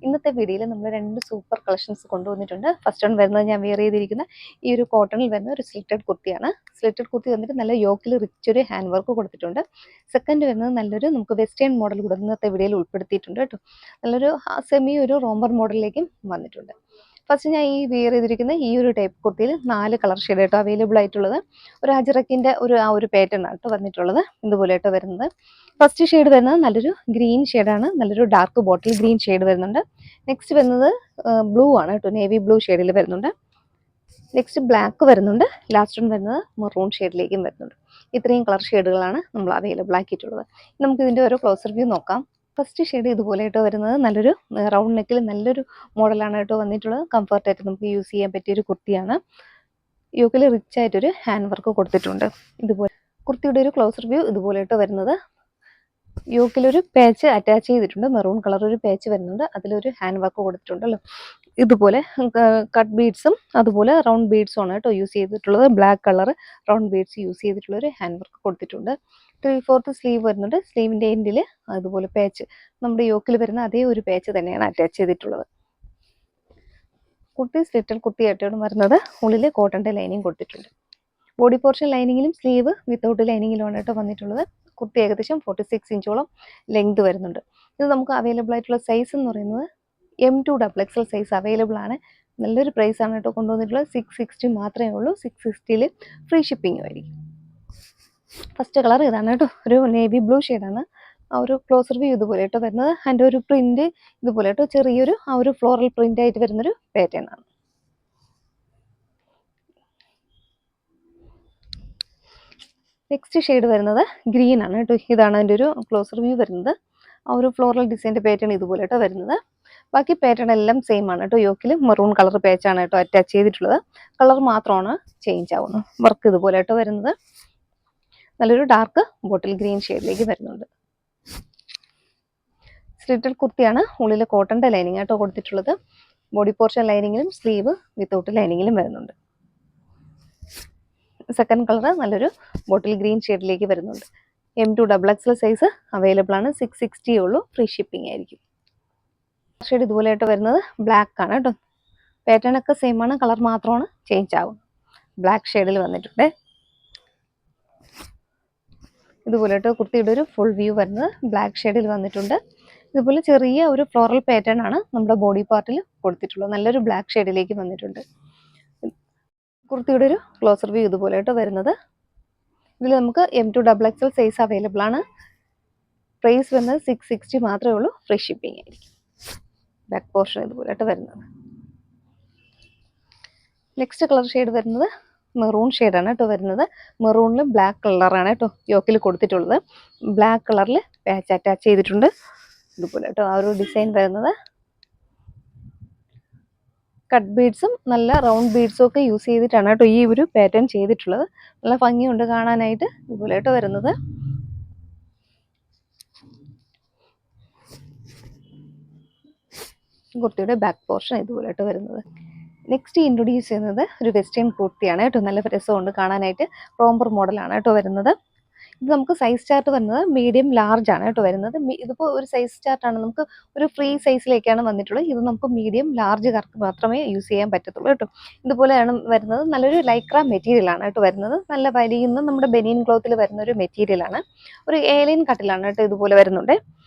ഇന്നത്തെ വീഡിയോയിൽ നമ്മൾ രണ്ട് സൂപ്പർ കളക്ഷൻസ് കൊണ്ടുവന്നിട്ടുണ്ട്. ഫസ്റ്റ് വൺ വരുന്നത് ഞാൻ വെയർ ചെയ്തിരിക്കുന്ന ഈ ഒരു കോട്ടണിൽ വരുന്ന ഒരു സ്ലിറ്റഡ് കുർത്തിയാണ്. സ്ലിറ്റഡ് കുർത്തി വന്നിട്ട് നല്ല യോക്കിൽ റിച്ച് ഒരു ഹാൻഡ് വർക്ക് കൊടുത്തിട്ടുണ്ട്. സെക്കൻഡ് വരുന്നത് നല്ലൊരു നമുക്ക് വെസ്റ്റേൺ മോഡൽ കൂടെ ഇന്നത്തെ വീഡിയോയിൽ ഉൾപ്പെടുത്തിയിട്ടുണ്ട് കേട്ടോ. നല്ലൊരു സെമി ഒരു റോംബർ മോഡലിലേക്കും വന്നിട്ടുണ്ട്. ഫസ്റ്റ് ഞാൻ ഈ വെയർ ചെയ്തിരിക്കുന്ന ഈ ഒരു ടൈപ്പ് കുർത്തിയിൽ 4 കളർ ഷെയ്ഡ് കേട്ടോ അവൈലബിൾ ആയിട്ടുള്ളത്. ഒരു അജറക്കിൻ്റെ ഒരു പാറ്റേൺ ആണ് കേട്ടോ വന്നിട്ടുള്ളത്. ഇതുപോലെ കേട്ടോ വരുന്നത്. ഫസ്റ്റ് ഷെയ്ഡ് വരുന്നത് നല്ലൊരു ഗ്രീൻ ഷെയ്ഡാണ്, നല്ലൊരു ഡാർക്ക് ബോട്ടിൽ ഗ്രീൻ ഷെയ്ഡ് വരുന്നുണ്ട്. നെക്സ്റ്റ് വരുന്നത് ബ്ലൂ ആണ് കേട്ടോ, നേവി ബ്ലൂ ഷെയ്ഡിൽ വരുന്നുണ്ട്. നെക്സ്റ്റ് ബ്ലാക്ക് വരുന്നുണ്ട്. ലാസ്റ്റ് വൺ വരുന്നത് മെറൂൺ ഷെയ്ഡിലേക്കും വരുന്നുണ്ട്. ഇത്രയും കളർ ഷെയ്ഡുകളാണ് നമ്മൾ അവൈലബിൾ ആക്കിയിട്ടുള്ളത്. നമുക്ക് ഇതിൻ്റെ ഓരോ ക്ലോസർ വ്യൂ നോക്കാം. ഫസ്റ്റ് ഷെയ്ഡ് ഇതുപോലെ കേട്ടോ വരുന്നത് നല്ലൊരു റൗണ്ട് നെക്കിൽ നല്ലൊരു മോഡലാണ് കേട്ടോ വന്നിട്ടുള്ളത്. കംഫർട്ടായിട്ട് നമുക്ക് യൂസ് ചെയ്യാൻ പറ്റിയൊരു കുർത്തിയാണ്. യോക്കിൽ റിച്ച് ആയിട്ടൊരു ഹാൻഡ് വർക്ക് കൊടുത്തിട്ടുണ്ട്. ഇതുപോലെ കുർത്തിയുടെ ഒരു ക്ലോസർ വ്യൂ ഇതുപോലെ കേട്ടോ വരുന്നത്. യോക്കിലൊരു പാച്ച് അറ്റാച്ച് ചെയ്തിട്ടുണ്ട്, മെറൂൺ കളർ ഒരു പാച്ച് വരുന്നുണ്ട്. അതിലൊരു ഹാൻഡ് വർക്ക് കൊടുത്തിട്ടുണ്ടല്ലോ. ഇതുപോലെ കട്ട് ബീഡ്സും അതുപോലെ റൗണ്ട് ബീഡ്സും ആണ് കേട്ടോ യൂസ് ചെയ്തിട്ടുള്ളത്. Black colour round beads use ചെയ്തിട്ടുള്ള ഒരു ഹാൻഡ് വർക്ക് കൊടുത്തിട്ടുണ്ട്. 3/4 സ്ലീവ് വരുന്നുണ്ട്. സ്ലീവിൻ്റെ എൻഡിൽ അതുപോലെ പാച്ച് നമ്മുടെ യോക്കിൽ വരുന്ന അതേ ഒരു പാച്ച് തന്നെയാണ് അറ്റാച്ച് ചെയ്തിട്ടുള്ളത്. കുർത്തി സ്ലിറ്റഡ് കുർത്തിയായിട്ടാണ് വരുന്നത്. ഉള്ളിൽ കോട്ടൻ്റെ ലൈനിങ് കൊടുത്തിട്ടുണ്ട്. ബോഡി പോർഷൻ ലൈനിങ്ങിലും സ്ലീവ് വിത്തൗട്ട് ലൈനിങ്ങിലുമാണ് കേട്ടോ വന്നിട്ടുള്ളത്. കുർത്തി ഏകദേശം 46 ഇഞ്ചോളം ലെങ്ത് വരുന്നുണ്ട്. ഇത് നമുക്ക് അവൈലബിൾ ആയിട്ടുള്ള സൈസ് എന്ന് പറയുന്നത് M2 XXL സൈസ് അവൈലബിൾ ആണ്. നല്ലൊരു പ്രൈസ് ആണ് കേട്ടോ കൊണ്ടുവന്നിട്ടുള്ളത്. 660 മാത്രമേ ഉള്ളൂ. 660ൽ ഫ്രീ ഷിപ്പിംഗും ആയിരിക്കും. ഫസ്റ്റ് കളർ ഇതാണ് കേട്ടോ, ഒരു നേവി ബ്ലൂ ഷെയ്ഡാണ്. ആ ഒരു ക്ലോസർ വ്യൂ ഇതുപോലെ കേട്ടോ വരുന്നത്. അതിൻ്റെ ഒരു പ്രിന്റ് ഇതുപോലെ കേട്ടോ ചെറിയൊരു ഒരു ഫ്ലോറൽ പ്രിന്റ് ആയിട്ട് വരുന്നൊരു പാറ്റേൺ ആണ്. നെക്സ്റ്റ് ഷെയ്ഡ് വരുന്നത് ഗ്രീൻ ആണ് കേട്ടോ. ഇതാണ് അതിൻ്റെ ഒരു ക്ലോസർ വ്യൂ വരുന്നത്. ആ ഒരു ഫ്ലോറൽ ഡിസൈൻ്റെ പാറ്റേൺ ഇതുപോലെ കേട്ടോ വരുന്നത്. ബാക്കി പാറ്റേൺ എല്ലാം സെയിം ആണ് കേട്ടോ. യോക്കിൽ മെറൂൺ കളർ പാച്ചാണ് കേട്ടോ അറ്റാച്ച് ചെയ്തിട്ടുള്ളത്. കളർ മാത്രമാണ് ചേഞ്ച് ആവുന്നത്. വർക്ക് ഇതുപോലെ കേട്ടോ വരുന്നത്. നല്ലൊരു ഡാർക്ക് ബോട്ടിൽ ഗ്രീൻ ഷെയ്ഡിലേക്ക് വരുന്നുണ്ട്. സ്ലിറ്റഡ് കുർത്തിയാണ്. ഉള്ളിൽ കോട്ടൻ്റെ ലൈനിങ് ആട്ടോ കൊടുത്തിട്ടുള്ളത്. ബോഡി പോർഷൻ ലൈനിങ്ങിലും സ്ലീവ് വിത്തൗട്ട് ലൈനിങ്ങിലും വരുന്നുണ്ട്. സെക്കൻഡ് കളർ നല്ലൊരു ബോട്ടിൽ ഗ്രീൻ ഷെയ്ഡിലേക്ക് വരുന്നുണ്ട്. M2 XXL സൈസ് അവൈലബിൾ ആണ്. 660 ഉള്ളൂ. ഫ്രീ ഷിപ്പിംഗ് ആയിരിക്കും. ഷെയ്ഡ് ഇതുപോലെ ആയിട്ട് വരുന്നത് ബ്ലാക്ക് ആണ് കേട്ടോ. പാറ്റേൺ ഒക്കെ സെയിം ആണ്, കളർ മാത്രമാണ് ചേഞ്ച് ആവും. ബ്ലാക്ക് ഷെയ്ഡിൽ വന്നിട്ടുണ്ട്. ഇതുപോലെ കേട്ടോ കുർത്തിയുടെ ഒരു ഫുൾ വ്യൂ വരുന്നത് ബ്ലാക്ക് ഷെയ്ഡിൽ വന്നിട്ടുണ്ട്. ഇതുപോലെ ചെറിയ ഒരു ഫ്ലോറൽ പാറ്റേൺ ആണ് നമ്മുടെ ബോഡി പാർട്ടിൽ കൊടുത്തിട്ടുള്ളത്. നല്ലൊരു ബ്ലാക്ക് ഷെയ്ഡിലേക്ക് വന്നിട്ടുണ്ട്. കുർത്തിയുടെ ഒരു ക്ലോസർ വ്യൂ ഇതുപോലെ കേട്ടോ വരുന്നത്. ഇതിൽ നമുക്ക് M2 XXL സൈസ് അവൈലബിൾ ആണ്. പ്രൈസ് വരുന്നത് 660 മാത്രമേ ഉള്ളൂ. ഫ്രീ ഷിപ്പിംഗ് ആയിരിക്കും. ബാക്ക് പോർഷൻ ഇതുപോലെ കേട്ടോ വരുന്നത്. നെക്സ്റ്റ് കളർ ഷെയ്ഡ് വരുന്നത് മെറൂൺ ഷെയ്ഡാണ് കേട്ടോ വരുന്നത്. മെറൂണിൽ ബ്ലാക്ക് കളറാണ് കേട്ടോ യോക്കിൽ കൊടുത്തിട്ടുള്ളത്. ബ്ലാക്ക് കളറിൽ പാച്ച് അറ്റാച്ച് ചെയ്തിട്ടുണ്ട്. ഇതുപോലെ കേട്ടോ ആ ഒരു ഡിസൈൻ വരുന്നത്. കട്ട് ബീഡ്സും നല്ല റൗണ്ട് ബീഡ്സും ഒക്കെ യൂസ് ചെയ്തിട്ടാണ് കേട്ടോ ഈ ഒരു പാറ്റേൺ ചെയ്തിട്ടുള്ളത്. നല്ല ഭംഗിയുണ്ട് കാണാനായിട്ട്. ഇതുപോലെ കേട്ടോ വരുന്നത്. കുർത്തിയുടെ ബാക്ക് പോർഷൻ ഇതുപോലെ കേട്ടോ വരുന്നത്. നെക്സ്റ്റ് ഇൻട്രൊഡ്യൂസ് ചെയ്യുന്നത് ഒരു വെസ്റ്റേൺ കുർത്തിയാണ് കേട്ടോ. നല്ല രസമുണ്ട് കാണാനായിട്ട്. റോംബർ മോഡലാണ് കേട്ടോ വരുന്നത്. ഇത് നമുക്ക് സൈസ് ചാർട്ട് വരുന്നത് മീഡിയം ലാർജ് ആണ് കേട്ടോ വരുന്നത്. ഇതിപ്പോൾ ഒരു സൈസ് ചാർട്ടാണ്, നമുക്ക് ഒരു ഫ്രീ സൈസിലേക്കാണ് വന്നിട്ടുള്ളത്. ഇത് നമുക്ക് മീഡിയം ലാർജുകാർക്ക് മാത്രമേ യൂസ് ചെയ്യാൻ പറ്റത്തുള്ളൂ കേട്ടോ. ഇതുപോലെയാണ് വരുന്നത്. നല്ലൊരു ലൈക്ര മെറ്റീരിയൽ ആണ് കേട്ടോ വരുന്നത്. നല്ല വലിയുന്ന നമ്മുടെ ബനിയൻ ക്ലോത്തിൽ വരുന്ന ഒരു മെറ്റീരിയലാണ്. ഒരു ഏലൈൻ കട്ടിലാണ് കേട്ടോ ഇതുപോലെ വരുന്നുണ്ട്.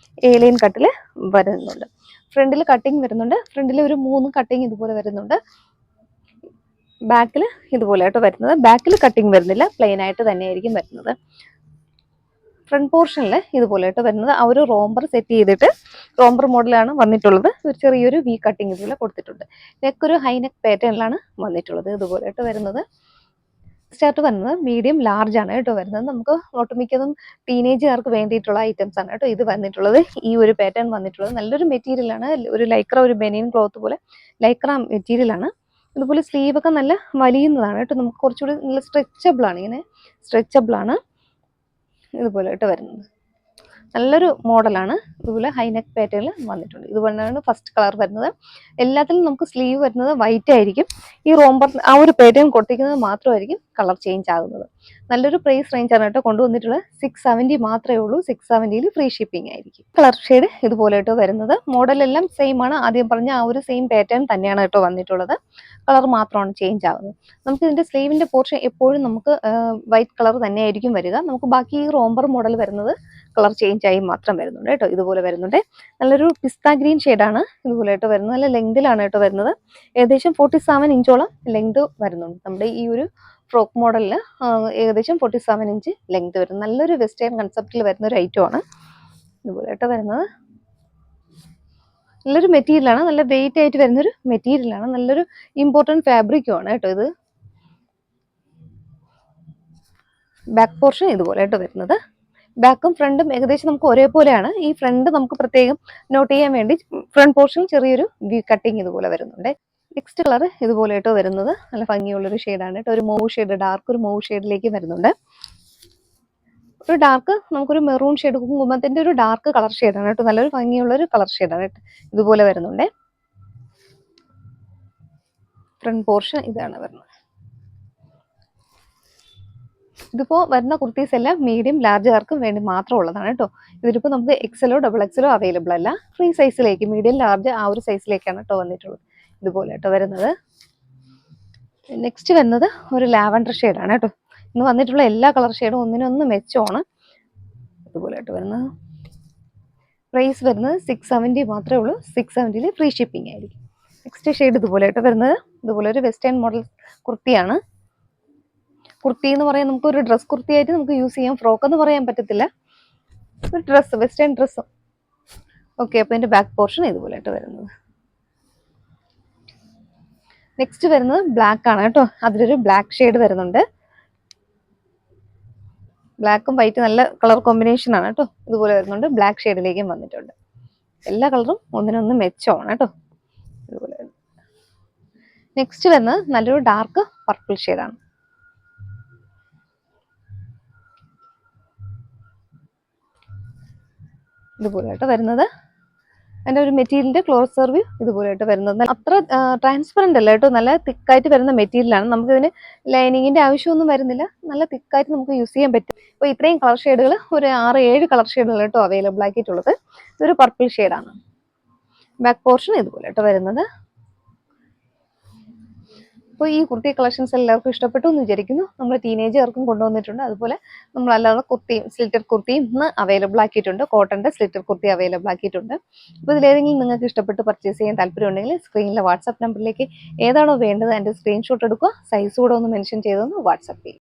ഏലൈൻ കട്ടിൽ വരുന്നുണ്ട്. ഫ്രണ്ടിൽ കട്ടിങ് വരുന്നുണ്ട്. ഫ്രണ്ടിൽ ഒരു 3 കട്ടിങ് ഇതുപോലെ വരുന്നുണ്ട്. ബാക്കിൽ ഇതുപോലെ ആയിട്ട് വരുന്നത്. ബാക്കിൽ കട്ടിങ് വരുന്നില്ല, പ്ലെയിൻ ആയിട്ട് തന്നെയായിരിക്കും വരുന്നത്. ഫ്രണ്ട് പോർഷനിൽ ഇതുപോലെ ആയിട്ട് വരുന്നത്. ആ ഒരു റോംബർ സെറ്റ് ചെയ്തിട്ട് റോംബർ മോഡലാണ് വന്നിട്ടുള്ളത്. ഒരു ചെറിയൊരു വി കട്ടിങ് ഇതുപോലെ കൊടുത്തിട്ടുണ്ട്. നെക്ക് ഒരു ഹൈ നെക്ക് പാറ്റേണിലാണ് വന്നിട്ടുള്ളത്. ഇതുപോലെ ആയിട്ട് വരുന്നത്. സ്റ്റാർട്ട് വരുന്നത് മീഡിയം ലാർജ് ആണ് കേട്ടോ വരുന്നത്. നമുക്ക് ഒട്ടുമിക്കതും ടീനേജുകാർക്ക് വേണ്ടിയിട്ടുള്ള ഐറ്റംസ് ആണ് കേട്ടോ ഇത് വന്നിട്ടുള്ളത്. ഈ ഒരു പാറ്റേൺ വന്നിട്ടുള്ളത് നല്ലൊരു മെറ്റീരിയലാണ്. ഒരു ലൈക്ര, ഒരു ബനിയൻ ക്ലോത്ത് പോലെ ലൈക്ര മെറ്റീരിയലാണ്. അതുപോലെ സ്ലീവൊക്കെ നല്ല വലിയുന്നതാണ് കേട്ടോ. നമുക്ക് കുറച്ചുകൂടി നല്ല സ്ട്രെച്ചബിൾ ആണ്. ഇങ്ങനെ സ്ട്രെച്ചബിൾ ആണ് ഇതുപോലെ കേട്ടോ വരുന്നത്. നല്ലൊരു മോഡലാണ്. ഇതുപോലെ ഹൈ നെക്ക് പാറ്റേണിൽ വന്നിട്ടുണ്ട്. ഇതുപോലെയാണ് ഫസ്റ്റ് കളർ വരുന്നത്. എല്ലാത്തിലും നമുക്ക് സ്ലീവ് വരുന്നത് വൈറ്റ് ആയിരിക്കും. ഈ റോംബർ ആ ഒരു പാറ്റേൺ കൊടുത്തിരിക്കുന്നത് മാത്രമായിരിക്കും കളർ ചേഞ്ച് ആകുന്നത്. നല്ലൊരു പ്രൈസ് റേഞ്ച് ആണ് കേട്ടോ കൊണ്ടുവന്നിട്ടുള്ളത്. 670 മാത്രമേ ഉള്ളൂ. 670 ഫ്രീ ഷിപ്പിംഗ് ആയിരിക്കും. കളർ ഷെയ്ഡ് ഇതുപോലെ കേട്ടോ വരുന്നത്. മോഡൽ എല്ലാം സെയിം ആണ്. ആദ്യം പറഞ്ഞ ആ ഒരു സെയിം പാറ്റേൺ തന്നെയാണ് കേട്ടോ വന്നിട്ടുള്ളത്. കളർ മാത്രമാണ് ചേഞ്ച് ആകുന്നത്. നമുക്ക് ഇതിന്റെ സ്ലീവിന്റെ പോർഷൻ എപ്പോഴും നമുക്ക് വൈറ്റ് കളർ തന്നെയായിരിക്കും വരിക. നമുക്ക് ബാക്കി ഈ റോംബർ മോഡൽ വരുന്നത് കളർ ചേഞ്ച് ആയി മാത്രം വരുന്നുണ്ട് കേട്ടോ. ഇതുപോലെ വരുന്നുണ്ട്. നല്ലൊരു പിസ്ത ഗ്രീൻ ഷെയ്ഡാണ് ഇതുപോലെ കേട്ടോ വരുന്നത്. നല്ല ലെങ്തിലാണ് കേട്ടോ വരുന്നത്. ഏകദേശം 47 ഇഞ്ചോളം ലെങ്ത് വരുന്നുണ്ട്. നമ്മുടെ ഈ ഒരു ഫ്രോക്ക് മോഡലിൽ ഏകദേശം 47 ഇഞ്ച് ലെങ്ത് വരും. നല്ലൊരു വെസ്റ്റേൺ കൺസെപ്റ്റിൽ വരുന്ന ഒരു ഐറ്റം ആണ് ഇതുപോലെ കേട്ടോ വരുന്നത്. നല്ലൊരു മെറ്റീരിയലാണ്. നല്ല വെയിറ്റ് ആയിട്ട് വരുന്നൊരു മെറ്റീരിയലാണ്. നല്ലൊരു ഇമ്പോർട്ടൻറ്റ് ഫാബ്രിക്കും ആണ് കേട്ടോ ഇത്. ബാക്ക് പോർഷൻ ഇതുപോലെ കേട്ടോ വരുന്നത്. ബാക്കും ഫ്രണ്ടും ഏകദേശം നമുക്ക് ഒരേപോലെയാണ്. ഈ ഫ്രണ്ട് നമുക്ക് പ്രത്യേകം നോട്ട് ചെയ്യാൻ വേണ്ടി ഫ്രണ്ട് പോർഷൻ ചെറിയൊരു കട്ടിങ് ഇതുപോലെ വരുന്നുണ്ട്. നെക്സ്റ്റ് കളർ ഇതുപോലെ കേട്ടോ വരുന്നത്. നല്ല ഭംഗിയുള്ളൊരു ഷെയ്ഡാണ് കേട്ടോ. ഒരു മൂവ് ഷെയ്ഡ്, ഡാർക്ക് ഒരു മൂവ് ഷെയ്ഡിലേക്ക് വരുന്നുണ്ട്. ഒരു ഡാർക്ക് നമുക്കൊരു മെറൂൺ ഷെയ്ഡ്, കുങ്കുമത്തിന്റെ ഒരു ഡാർക്ക് കളർ ഷെയ്ഡാണ് കേട്ടോ. നല്ലൊരു ഭംഗിയുള്ള ഒരു കളർ ഷെയ്ഡാണ് കേട്ടോ. ഇതുപോലെ വരുന്നുണ്ട്. ഫ്രണ്ട് പോർഷൻ ഇതാണ് വരുന്നത്. ഇതിപ്പോ വരുന്ന കുർത്തീസ് എല്ലാം മീഡിയം ലാർജുകാർക്കും വേണ്ടി മാത്രം ഉള്ളതാണ് കേട്ടോ. ഇതിലിപ്പോൾ നമുക്ക് എക്സലോ ഡബിൾ എക്സലോ അവൈലബിൾ അല്ല. ഫ്രീ സൈസിലേക്ക് മീഡിയം ലാർജ് ആ ഒരു സൈസിലേക്കാണ് കേട്ടോ വന്നിട്ടുള്ളത്. ഇതുപോലെ കേട്ടോ വരുന്നത്. നെക്സ്റ്റ് വരുന്നത് ഒരു ലാവൻഡർ ഷെയ്ഡാണ് കേട്ടോ. ഇന്ന് വന്നിട്ടുള്ള എല്ലാ കളർ ഷെയ്ഡും ഒന്നിനൊന്ന് മെച്ചമാണ്. ഇതുപോലെ കേട്ടോ വരുന്നത്. പ്രൈസ് വരുന്നത് 670 മാത്രമേ ഉള്ളൂ. 670 ഫ്രീ ഷിപ്പിംഗ് ആയിരിക്കും. നെക്സ്റ്റ് ഷെയ്ഡ് ഇതുപോലെ കേട്ടോ വരുന്നത്. ഇതുപോലെ ഒരു വെസ്റ്റേൺ മോഡൽ കുർത്തിയാണ്. കുർത്തി എന്ന് പറയാൻ നമുക്ക് ഒരു ഡ്രസ് കുർത്തിയായിട്ട് നമുക്ക് യൂസ് ചെയ്യാം. ഫ്രോക്ക് എന്ന് പറയാൻ പറ്റത്തില്ല. ഒരു ഡ്രസ്സ്, വെസ്റ്റേൺ ഡ്രസ്സ്. ഓക്കെ, അപ്പോൾ ഇതിന്റെ ബാക്ക് പോർഷൻ ഇതുപോലെ ആയിട്ട് വരുന്നത്. നെക്സ്റ്റ് വരുന്നത് ബ്ലാക്ക് ആണ് കേട്ടോ. അതിലൊരു ബ്ലാക്ക് ഷെയ്ഡ് വരുന്നുണ്ട്. ബ്ലാക്കും വൈറ്റ് നല്ല കളർ കോമ്പിനേഷൻ ആണ് കേട്ടോ. ഇതുപോലെ വരുന്നുണ്ട്. ബ്ലാക്ക് ഷെയ്ഡിലേക്കും വന്നിട്ടുണ്ട്. എല്ലാ കളറും ഒന്നിനൊന്ന് മെച്ചമാണ് കേട്ടോ. ഇതുപോലെ നെക്സ്റ്റ് വരുന്നത് നല്ലൊരു ഡാർക്ക് പർപ്പിൾ ഷെയ്ഡാണ്. ഇതുപോലെ ആയിട്ട് വരുന്നത്. അതിൻ്റെ ഒരു മെറ്റീരിയലിന്റെ ക്ലോസ് റിവ്യൂ ഇതുപോലെ ആയിട്ട് വരുന്നത്. അത്ര ട്രാൻസ്പെറന്റ് അല്ല കേട്ടോ. നല്ല തിക്കായിട്ട് വരുന്ന മെറ്റീരിയലാണ്. നമുക്കിതിന് ലൈനിങ്ങിന്റെ ആവശ്യമൊന്നും വരുന്നില്ല. നല്ല തിക്കായിട്ട് നമുക്ക് യൂസ് ചെയ്യാൻ പറ്റും. അപ്പോൾ ഇത്രയും കളർ ഷെയ്ഡുകൾ ഒരു 6-7 കളർ ഷെയ്ഡുകൾ കേട്ടോ അവൈലബിൾ ആക്കിയിട്ടുള്ളത്. ഇതൊരു പർപ്പിൾ ഷെയ്ഡാണ്. ബാക്ക് പോർഷൻ ഇതുപോലെ കേട്ടോ വരുന്നത്. അപ്പോൾ ഈ കുർത്തി കളക്ഷൻസ് എല്ലാവർക്കും ഇഷ്ടപ്പെട്ടു എന്ന് വിചാരിക്കുന്നു. നമ്മൾ ടീനേജുകാർക്കും കൊണ്ടുവന്നിട്ടുണ്ട്. അതുപോലെ നമ്മളല്ലാതെ കുർത്തിയും സ്ലിറ്റഡ് കുർത്തിയും ഇന്ന് അവൈലബിൾ ആക്കിയിട്ടുണ്ട്. കോട്ടന്റെ സ്ലിറ്റഡ് കുർത്തി അവൈലബിൾ ആക്കിയിട്ടുണ്ട്. അപ്പോൾ ഇതിലേതെങ്കിലും നിങ്ങൾക്ക് ഇഷ്ടപ്പെട്ട് പർച്ചേസ് ചെയ്യാൻ താല്പര്യമുണ്ടെങ്കിൽ സ്ക്രീനിലെ വാട്സാപ്പ് നമ്പറിലേക്ക് ഏതാണോ വേണ്ടത് അതിൻ്റെ സ്ക്രീൻഷോട്ട് എടുക്കുക. സൈസ് കൂടെ ഒന്ന് മെൻഷൻ ചെയ്തൊന്ന് വാട്സാപ്പ് ചെയ്യും.